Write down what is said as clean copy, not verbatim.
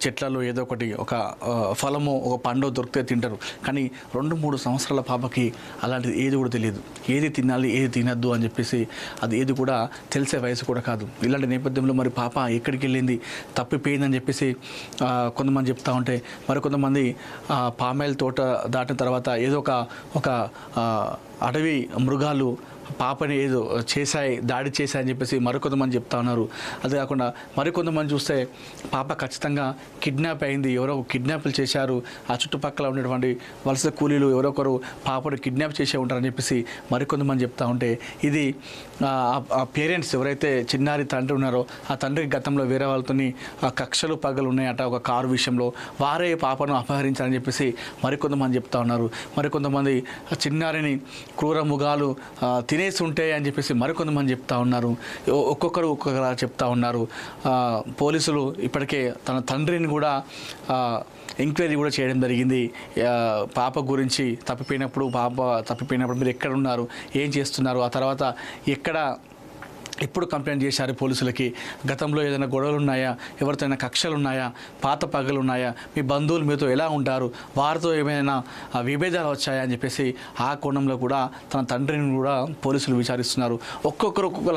చెట్లలో ఏదో ఒకటి ఒక ఫలము ఒక పండు దొరికితే తింటారు. కానీ 2-3 సంవత్సరాల పాపకి అలాంటిది ఏది కూడా తెలియదు. ఏది తినాలి ఏది తినద్దు అని చెప్పేసి అది ఏది కూడా తెలిసే వయసు కూడా కాదు. ఇలాంటి నేపథ్యంలో మరి పాప ఎక్కడికి వెళ్ళింది, తప్పిపోయిందని చెప్పేసి కొంతమంది చెప్తా ఉంటే, మరి కొంతమంది పామాయిల్ తోట దాటిన తర్వాత ఏదో ఒక అడవి మృగాలు పాపని ఏదో దాడి చేశాయని చెప్పేసి మరికొంతమంది చెప్తా ఉన్నారు. అదే కాకుండా మరికొంతమంది చూస్తే పాప ఖచ్చితంగా కిడ్నాప్ అయింది, ఎవరో కిడ్నాప్లు చేశారు, ఆ చుట్టుపక్కల ఉన్నటువంటి వలస కూలీలు ఎవరో ఒకరు పాపను కిడ్నాప్ చేసే ఉంటారని చెప్పేసి మరికొంతమంది చెప్తా ఉంటే, ఇది ఆ పేరెంట్స్ ఎవరైతే చిన్నారి తండ్రి ఉన్నారో ఆ తండ్రికి గతంలో వేరే వాళ్ళతోని కక్షలు పగలు ఉన్నాయట ఒక కారు విషయంలో, వారే పాపను అపహరించారని చెప్పేసి మరికొంతమంది చెప్తా ఉన్నారు. మరికొంతమంది చిన్నారిని క్రూర మృగాలు తినేసి ఉంటాయి అని చెప్పేసి మరికొంతమంది చెప్తా ఉన్నారు. ఒక్కొక్కరు చెప్తా ఉన్నారు. పోలీసులు ఇప్పటికే తన తండ్రిని కూడా ఎంక్వైరీ కూడా చేయడం జరిగింది. పాప గురించి తప్పిపోయినప్పుడు మీరు ఎక్కడ ఉన్నారు, ఏం చేస్తున్నారు, ఆ తర్వాత ఎప్పుడు కంప్లైంట్ చేశారు పోలీసులకి, గతంలో ఏదైనా గొడవలు ఉన్నాయా, ఎవరితో అయినా కక్షలు ఉన్నాయా, పాత పగలు ఉన్నాయా, మీ బంధువులు మీతో ఎలా ఉంటారు, వారితో ఏమైనా విభేదాలు వచ్చాయా అని చెప్పేసి ఆ కోణంలో కూడా తన తండ్రిని కూడా పోలీసులు విచారిస్తున్నారు. ఒక్కొక్కరు